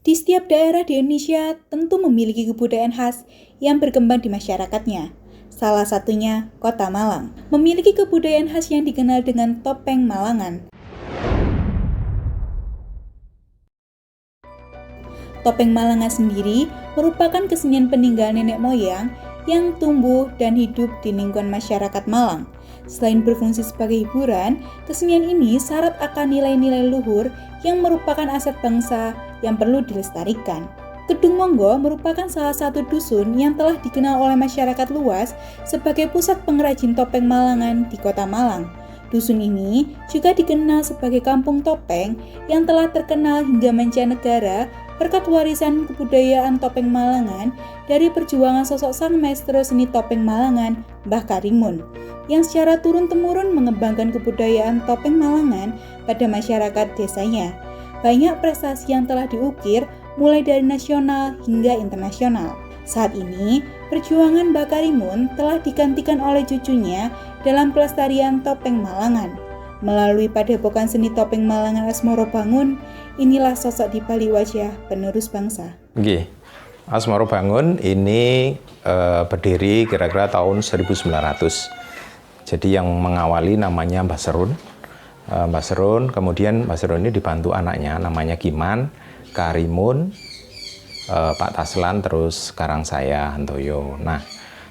Di setiap daerah di Indonesia tentu memiliki kebudayaan khas yang berkembang di masyarakatnya. Salah satunya Kota Malang, memiliki kebudayaan khas yang dikenal dengan topeng Malangan. Topeng Malangan sendiri merupakan kesenian peninggalan nenek moyang yang tumbuh dan hidup di lingkungan masyarakat Malang. Selain berfungsi sebagai hiburan, kesenian ini syarat akan nilai-nilai luhur yang merupakan aset bangsa yang perlu dilestarikan. Kedung Monggo merupakan salah satu dusun yang telah dikenal oleh masyarakat luas sebagai pusat pengrajin topeng Malangan di Kota Malang. Dusun ini juga dikenal sebagai kampung topeng yang telah terkenal hingga mancanegara berkat warisan kebudayaan topeng Malangan dari perjuangan sosok sang maestro seni topeng Malangan, Mbah Karimun, yang secara turun-temurun mengembangkan kebudayaan topeng Malangan pada masyarakat desanya. Banyak prestasi yang telah diukir mulai dari nasional hingga internasional. Saat ini, perjuangan Mbah Karimun telah digantikan oleh cucunya dalam pelestarian topeng Malangan. Melalui padepokan seni topeng Malangan Asmoro Bangun, inilah sosok di balik wajah penerus bangsa. Oke, Asmoro Bangun ini berdiri kira-kira tahun 1900. Jadi yang mengawali namanya Mbah Serun. Mbah Serun, kemudian Mbah Serun ini dibantu anaknya namanya Kiman, Karimun, Pak Taslan, terus sekarang saya, Hantoyo. Nah,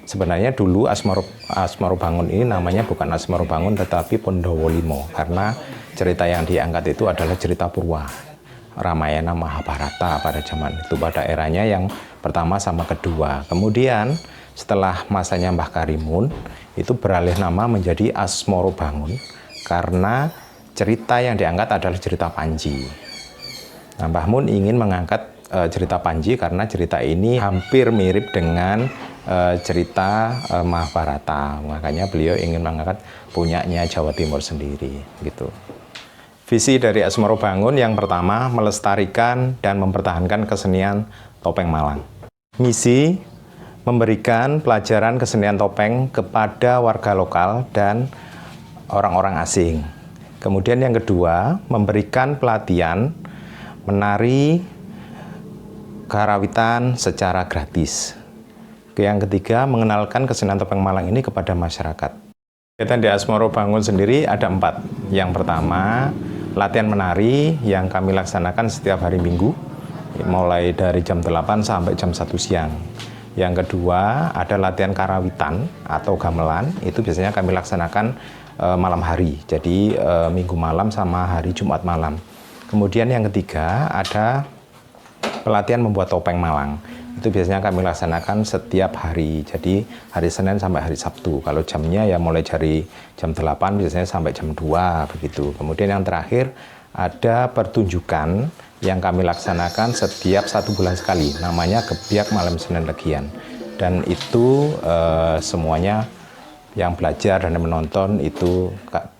sebenarnya dulu Asmoro Bangun ini namanya bukan Asmoro Bangun tetapi Pondowo Limo, karena cerita yang diangkat itu adalah cerita Purwa, Ramayana Mahabharata pada zaman itu, pada eranya yang pertama sama kedua. Kemudian setelah masanya Mbah Karimun itu beralih nama menjadi Asmoro Bangun karena cerita yang diangkat adalah cerita Panji. Nah, Mbah Mun ingin mengangkat cerita Panji karena cerita ini hampir mirip dengan cerita Mahabharata. Makanya beliau ingin mengangkat punyanya Jawa Timur sendiri, gitu. Visi dari Asmoro Bangun yang pertama melestarikan dan mempertahankan kesenian topeng Malang. Misi memberikan pelajaran kesenian topeng kepada warga lokal dan orang-orang asing. Kemudian yang kedua, memberikan pelatihan menari karawitan secara gratis. Yang ketiga, mengenalkan kesenian topeng Malang ini kepada masyarakat. Kegiatan di Asmoro Bangun sendiri ada 4. Yang pertama, latihan menari yang kami laksanakan setiap hari Minggu, mulai dari jam 8 sampai jam 1 siang. Yang kedua, ada latihan karawitan atau gamelan, itu biasanya kami laksanakan malam hari, jadi Minggu malam sama hari Jumat malam. Kemudian yang ketiga, ada pelatihan membuat topeng Malang. Itu biasanya kami laksanakan setiap hari, jadi hari Senin sampai hari Sabtu. Kalau jamnya ya mulai dari jam 8 biasanya sampai jam 2 begitu. Kemudian yang terakhir ada pertunjukan yang kami laksanakan setiap 1 bulan sekali, namanya Gebiak Malam Senin Legian. Dan itu semuanya yang belajar dan menonton itu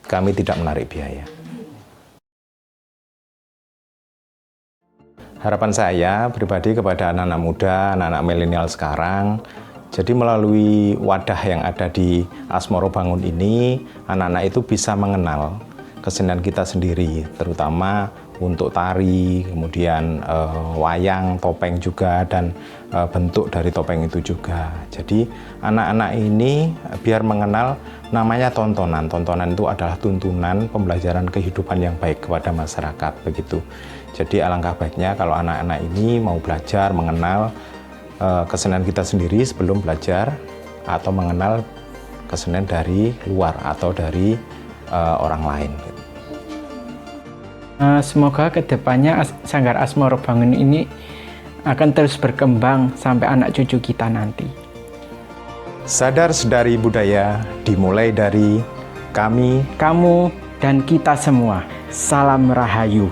kami tidak menarik biaya. Harapan saya pribadi kepada anak-anak muda, anak-anak milenial sekarang, jadi melalui wadah yang ada di Asmoro Bangun ini, anak-anak itu bisa mengenal kesenian kita sendiri, terutama untuk tari, kemudian wayang, topeng juga, dan bentuk dari topeng itu juga. Jadi anak-anak ini biar mengenal namanya tontonan. Tontonan itu adalah tuntunan pembelajaran kehidupan yang baik kepada masyarakat, begitu. Jadi alangkah baiknya kalau anak-anak ini mau belajar mengenal kesenian kita sendiri sebelum belajar atau mengenal kesenian dari luar atau dari orang lain. Semoga kedepannya Sanggar Asmoro Bangun ini akan terus berkembang sampai anak cucu kita nanti. Sadar sedari budaya dimulai dari kami, kamu, dan kita semua. Salam Rahayu.